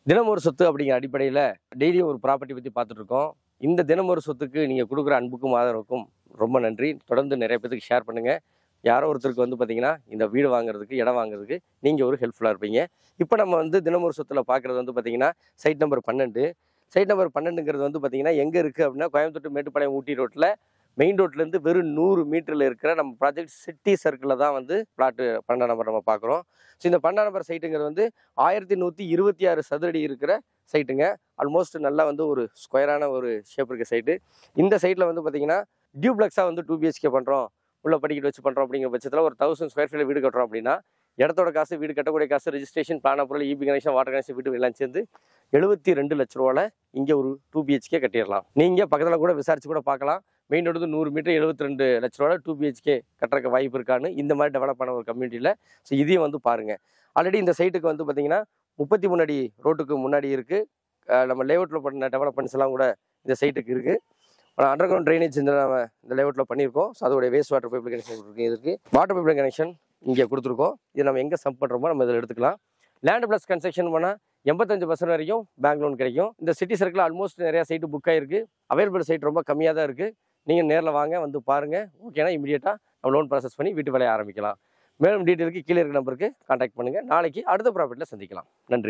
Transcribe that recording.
தினம் ஒரு சொத்து அப்படிங்கிற அடிப்படையில் டெய்லி ஒரு ப்ராப்பர்ட்டி பற்றி பார்த்துட்டு இருக்கோம். இந்த தினம் ஒரு சொத்துக்கு நீங்கள் கொடுக்குற அன்புக்கும் ஆதரவுக்கும் ரொம்ப நன்றி. தொடர்ந்து நிறைய பேருக்கு ஷேர் பண்ணுங்கள். யாரோ ஒருத்தருக்கு வந்து பார்த்தீங்கன்னா இந்த வீடு வாங்குறதுக்கு, இடம் வாங்குறதுக்கு நீங்கள் ஒரு ஹெல்ப்ஃபுல்லாக இருப்பீங்க. இப்போ நம்ம வந்து தினம் ஒரு சொத்தில் பார்க்குறது வந்து பார்த்தீங்கன்னா சைட் நம்பர் 12. சைட் நம்பர் 12ங்கிறது வந்து பார்த்தீங்கன்னா எங்கே இருக்குது அப்படின்னா கோயம்புத்தூர் மேட்டுப்பாளையம் ஊட்டி ரோட்டில் மெயின் ரோட்லேருந்து வெறும் 100 மீட்டரில் இருக்கிற நம்ம ப்ராஜெக்ட் சிட்டி சர்க்கிளில் தான் வந்து பிளாட்டு 12 நம்பர் நம்ம பார்க்குறோம். ஸோ இந்த 12 நம்பர் சைட்டுங்கிறது வந்து 1126 சதுரடி இருக்கிற சைட்டுங்க. ஆல்மோஸ்ட் நல்லா வந்து ஒரு ஸ்கொயரான ஒரு ஷேப் இருக்க சைட்டு. இந்த சைட்டில் வந்து பார்த்தீங்கன்னா டியூப்ளெக்ஸாக வந்து 2 BHK பண்ணுறோம், உள்ள படிக்கட்டு வச்சு பண்ணுறோம் அப்படிங்கிற பட்சத்தில் ஒரு 1000 ஸ்கொயர் ஃபீட்டில் வீடு கட்டுறோம் அப்படின்னா இடத்தோட காசு, வீடு கட்டக்கூடிய காசு, registration, plan approval, EB connection, water connection, வீட்டு எல்லாம் சேர்ந்து 72 லட்ச ரூபாவில் இங்கே ஒரு 2 BHK கட்டிடலாம். நீங்கள் பக்கத்தில் கூட விசாரிச்சு கூட பார்க்கலாம். மெயின் ரோடு 100 மீட்டர் 72 லட்ச ரூபாவில் 2 BHK கட்டுறக்கு வாய்ப்பு இருக்கான்னு இந்த மாதிரி டெவலப் ஆன ஒரு கம்யூனிட்டியில். ஸோ இதையும் வந்து பாருங்கள். ஆல்ரெடி இந்த சைட்டுக்கு வந்து பார்த்தீங்கன்னா 33 அடி ரோட்டுக்கு முன்னாடி இருக்குது. நம்ம லேஅவுட்டில் பண்ண டெவலப்மெண்ட்ஸ் எல்லாம் கூட இந்த சைட்டுக்கு இருக்குது. அண்டர் கிரவுண்ட் ட்ரைனேஜ் நம்ம இந்த லேஅவுட்டில் பண்ணியிருக்கோம். ஸோ அதோடைய வேஸ்ட் வாட்டர் பைப் கனெக்ஷன் இருக்குது. வாட்டர் பைப் கனெக்ஷன் இங்கே கொடுத்துருக்கோம். இது நம்ம எங்கே சம்ப் பண்ணுறோமோ நம்ம இதில் எடுத்துக்கலாம். லேண்ட் ப்ளஸ் கன்ஸ்ட்ரக்ஷன் பண்ணால் 85% வரைக்கும் பேங்க் லோன் கிடைக்கும். இந்த சிட்டி சர்க்கிள் ஆல்மோஸ்ட் நிறையா சைட்டு புக் ஆகிருக்கு. அவைலபிள் சைட் ரொம்ப கம்மியாக தான் இருக்குது. நீங்கள் நேரில் வாங்க, வந்து பாருங்கள். ஓகேனா இமீடியட்டாக நம்ம லோன் ப்ராசஸ் பண்ணி வீட்டு வேலையை ஆரம்பிக்கலாம். மேலும் டீட்டெயிலுக்கு கீழே இருக்க நம்பருக்கு கான்டாக்ட் பண்ணுங்கள். நாளைக்கு அடுத்த ப்ராப்பர்ட்டியில் சந்திக்கலாம். நன்றி.